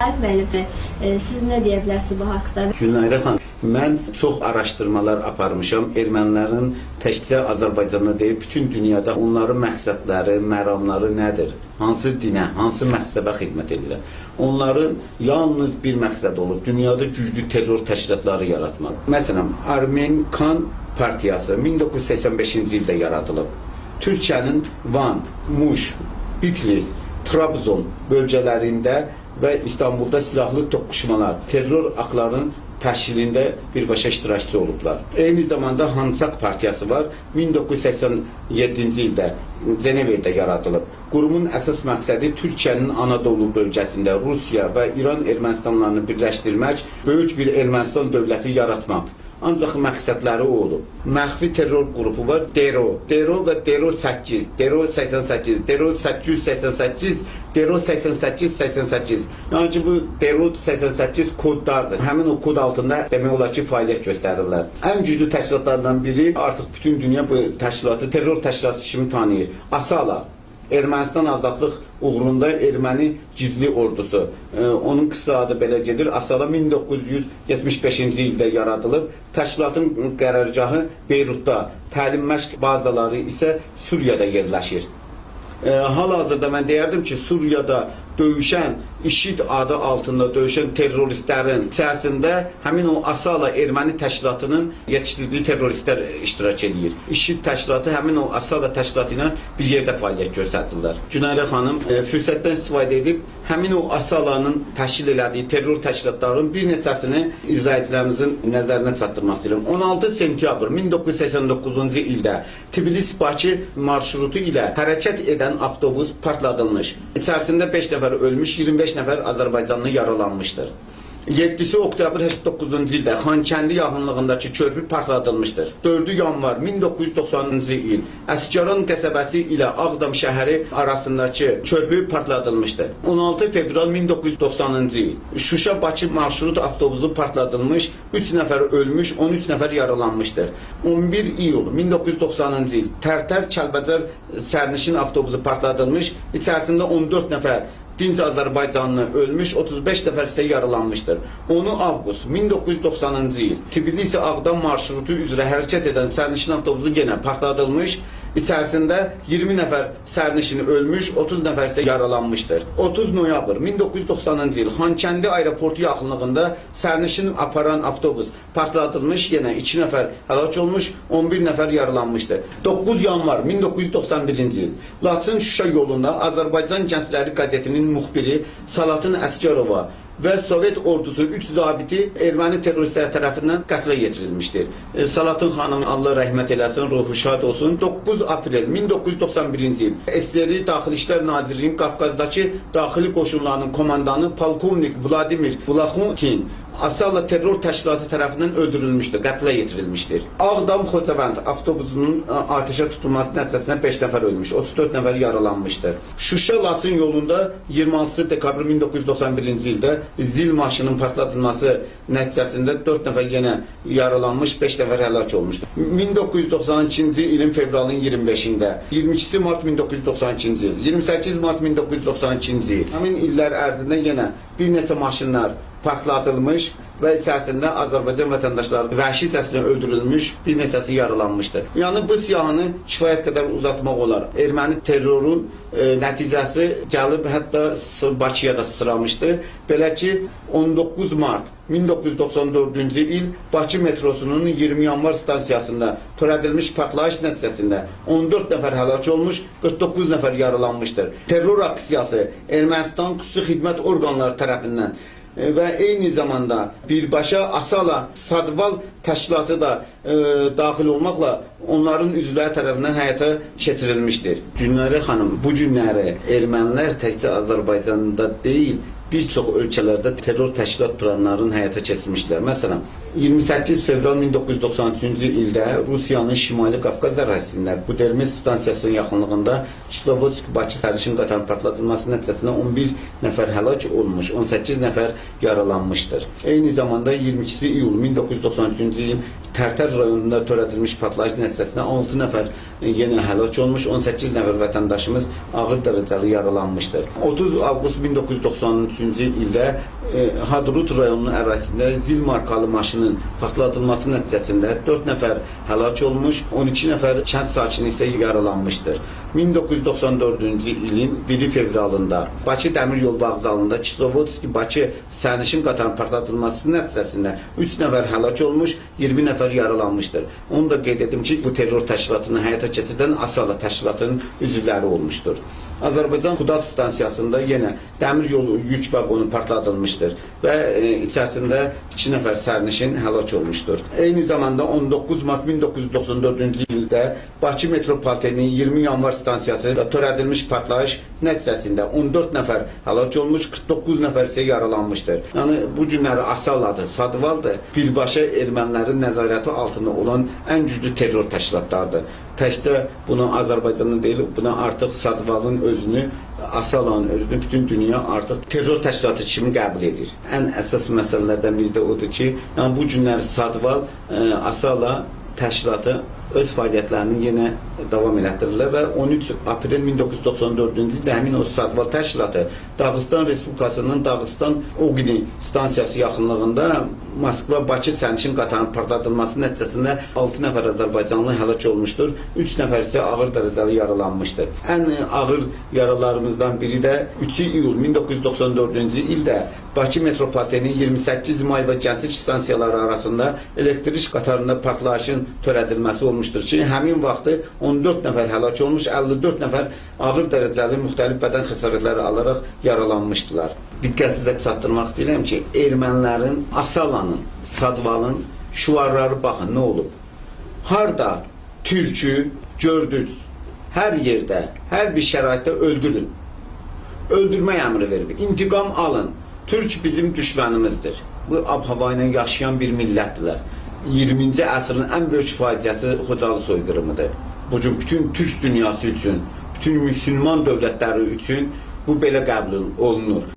Müəllim, siz nə deyə bilərsiniz bu haqda? Günayra xanım, mən çox araşdırmalar aparmışam. Ermənilərin təkcə Azərbaycanda deyil, bütün dünyada onların məqsədləri, məramları nədir? Hansı dinə, hansı məhzəbə xidmət edirlər? Onların yalnız bir məqsəd olub, dünyada güclü terror təşkilatları yaratmaq. Məsələn, Ermənistan partiyası 1985-ci ildə yaradılıb. Türkiyənin Van, Muş, Bitlis, Trabzon bölgələrində və İstanbulda silahlı toqquşmalar, terror aktlarının təşkilində birbaşa iştirakçı olublar. Eyni zamanda Hansak partiyası var, 1987-ci ildə Cenevdə yaradılıb. Qurumun əsas məqsədi Türkiyənin Anadolu bölgəsində Rusiya və İran Ermənistanlarını birləşdirmək, böyük bir Ermənistan dövləti yaratmaq. Ancaq məqsədləri o olub. Məxfi terror qrupu var, DERO və DERO 8, DERO 88, DERO 888, DERO 88. Yəni ki, bu DERO 88 kodlardır. Həmin o kod altında demək olar ki, fəaliyyət göstərirlər. Ən güclü təşkilatlardan biri, artıq bütün dünya bu təşkilatı terror təşkilatı kimi tanıyır. ASALA, Ermənistan azadlıq uğrunda erməni gizli ordusu. Onun qısa adı belə gedir. ASALA 1975-ci ildə yaradılıb. Təşkilatın qərargahı Beyrutda, təlim məşq bazaları isə Suriyada yerləşir. Hal-hazırda mən deyərdim ki, Suriyada döyüşən, IŞİD adı altında döyüşən terroristlərin içərisində həmin o ASALA erməni təşkilatının yetişdirdiyi terroristlər iştirak edir. IŞİD təşkilatı həmin o ASALA təşkilatı ilə bir yerdə fəaliyyət göstərdilər. Günayra xanım fürsətdən istifadə edib həmin o ASALA'nın təşkil elədiyi terror təşkilatlarının bir neçəsini izləyicilərimizin nəzərinə çatdırmaq istəyirəm. 16 sentyabr 1989-cu ildə Tbilisi-Bakı marşrutu ilə hərəkət edən avtobus partladılmış. İçərisində 5 nəfər ölmüş, 25 nəfər Azərbaycanlı yaralanmışdır. 7 oktyabr 89-cu ildə Xankəndi yaxınlığındakı körpü partladılmışdır. 4 yanvar 1990-cı il Əsgəran qəsəbəsi ilə Ağdam şəhəri arasındakı körpü partladılmışdır. 16 fevral 1990-cı il Şuşa-Bakı marşrut avtobusu partladılmış, 3 nəfər ölmüş, 13 nəfər yaralanmışdır. 11 iyul 1990-cı il Tərtər Kəlbəcər sərnişin avtobusu partladılmış, içərisində 14 nəfər dinc Azərbaycanlı ölmüş, 35 nəfər isə yaralanmışdır. 10 avqust 1990-cı il Tbilisi-Ağdam marşrutu üzrə hərəkət edən sərnişin avtobusu yenə partladılmış, içərisində 20 nəfər sərnişini ölmüş, 30 nəfər isə yaralanmışdır. 30 noyabr 1990-cı il Xankəndi aeroportu yaxınlığında sərnişin aparan avtobus partladılmış, yenə 2 nəfər həlak olmuş, 11 nəfər yaralanmışdır. 9 yanvar 1991-ci il Laçın-Şuşa yolunda Azərbaycan Gəncləri qəzetinin müxbiri Salatın Əsgərova və Sovet ordusu 3 zabiti erməni terroristlər tərəfindən qətlə yetirilmişdir. Salatın xanım Allah rəhmət eləsin, ruhu şad olsun. 9 aprel 1991-ci il SSR Daxili İşlər Nazirliyinin Qafqazdakı daxili qoşunlarının komandanı polkovnik Vladimir Vlaxutin ASALA terror təşkilatı tərəfindən öldürülmüşdür, qətlə yetirilmişdir. Ağdam-Xocavənd avtobusunun ateşə tutulması nəticəsində 5 nəfər ölmüş, 34 nəfər yaralanmışdır. Şuşa-Laçın yolunda 26 dekabr 1991-ci ildə zil maşının partladılması nəticəsində 4 nəfər yenə yaralanmış, 5 nəfər həlak olmuşdur. 1992-ci ilin fevralın 25-də, 22 mart 1992-ci il, 28 mart 1992-ci il, həmin illər ərzində yenə bir neçə maşınlar partladılmış və içərisində Azərbaycan vətəndaşları vəhşicəsinə öldürülmüş, bir neçəsi yaralanmışdır. Yəni bu siyahını kifayət qədər uzatmaq olar. Erməni terrorun nəticəsi gəlib hətta Bakıya da sıçramışdı. Belə ki 19 mart 1994-cü il Bakı metrosunun 20 yanvar stansiyasında törədilmiş partlayış nəticəsində 14 nəfər həlak olmuş, 49 nəfər yaralanmışdır. Terror aksiyası Ermənistan xüsusi xidmət orqanları tərəfindən və eyni zamanda birbaşa ASALA Sadval təşkilatı da daxil olmaqla onların üzvləri tərəfindən həyata keçirilmişdir. Günayra xanım, bu günləri ermənilər təkcə Azərbaycanda deyil, bir çox ölkələrdə terror təşkilat planlarını həyata keçirmişlər. Məsələn, 28 fevral 1993-cü ildə Rusiyanın Şimali Qafqaz ərazisində Budermes stansiyasının yaxınlığında Kislovodsk-Bakı sərnişin qatarının partladılması nəticəsində 11 nəfər həlak olmuş, 18 nəfər yaralanmışdır. Eyni zamanda 22 iyul 1993-cü il Tərtər rayonunda törədilmiş partlayış nəticəsində 6 nəfər yenə həlak olmuş, 18 nəfər vətəndaşımız ağır dərəcəli yaralanmışdır. 30 avqust 1993-cü ildə Hadrut rayonunun ərazisində zil markalı maşının partladılması nəticəsində 4 nəfər həlak olmuş, 12 nəfər kənd sakini isə yaralanmışdır. 1994-cü ilin 1 fevralında Bakı Dəmir Yol Vağzalında Kislovodsk-Bakı sərnişin qatarının partladılması nəticəsində 3 nəfər həlak olmuş, 20 nəfər yaralanmışdır. Onu da qeyd edim ki, bu terror təşkilatını həyata keçirdən Asala təşkilatının üzvləri olmuşdur. Azərbaycan Xudat stansiyasında yenə dəmir yolu yük vaqonu partladılmışdır və içərisində 2 nəfər sərnişin həlak olmuşdur. Eyni zamanda 19 mart 1994-cü ildə Bakı metropoliteninin 20 yanvar stansiyasında törədilmiş partlayış nəticəsində 14 nəfər həlak olmuş, 49 nəfər isə yaralanmışdır. Yəni bu günləri Asaladır, Sadvaldır, birbaşa ermənilərin nəzarəti altında olan ən güclü terror təşkilatlarıdır. Təkcə bunu Azərbaycanın deyil, buna artıq Sadvalın özünü, Asalanın özünü bütün dünya artıq terror təşkilatı kimi qəbul edir. Ən əsas məsələlərdən biri də odur ki, yəni bu günləri Sadval, Asala təşkilatı öz fəaliyyətlərini yenə davam elətdirirlər və 13 aprel 1994-cü ildə həmin o Sadval təşkilatı Dağıstan Respublikasının Dağıstan Oqini stansiyası yaxınlığında Moskva-Bakı sərnişin qatarının partladılması nəticəsində 6 nəfər Azərbaycanlı həlak olmuşdur, 3 nəfər isə ağır dərəcəli yaralanmışdır. Ən ağır yaralarımızdan biri də 3 iyul 1994-cü ildə Bakı metropoliteninin 28 may və Gənclik stansiyaları arasında elektrik qatarında partlayışın törədilməsi olmuşdur ki, həmin vaxtı 14 nəfər həlak olmuş, 54 nəfər ağır dərəcəli müxtəlif bədən xəsarətləri alaraq yaralanmışdılar. Diqqət sizə çatdırmaq istəyirəm ki, ermənilərin, Asalanın, Sadvalın şüarları baxın, nə olub? Harda türkü gördünüz, hər yerdə, hər bir şəraitdə öldürün. Öldürmək əmri verib, intiqam alın. Türk bizim düşmənimizdir. Bu ab-hava ilə yaşayan bir millətdirlər. 20-ci əsrin ən böyük faciəsi Xocalı soyqırımıdır. Bugün bütün Türk dünyası üçün, bütün müsəlman dövlətləri üçün bu belə qəbul olunur.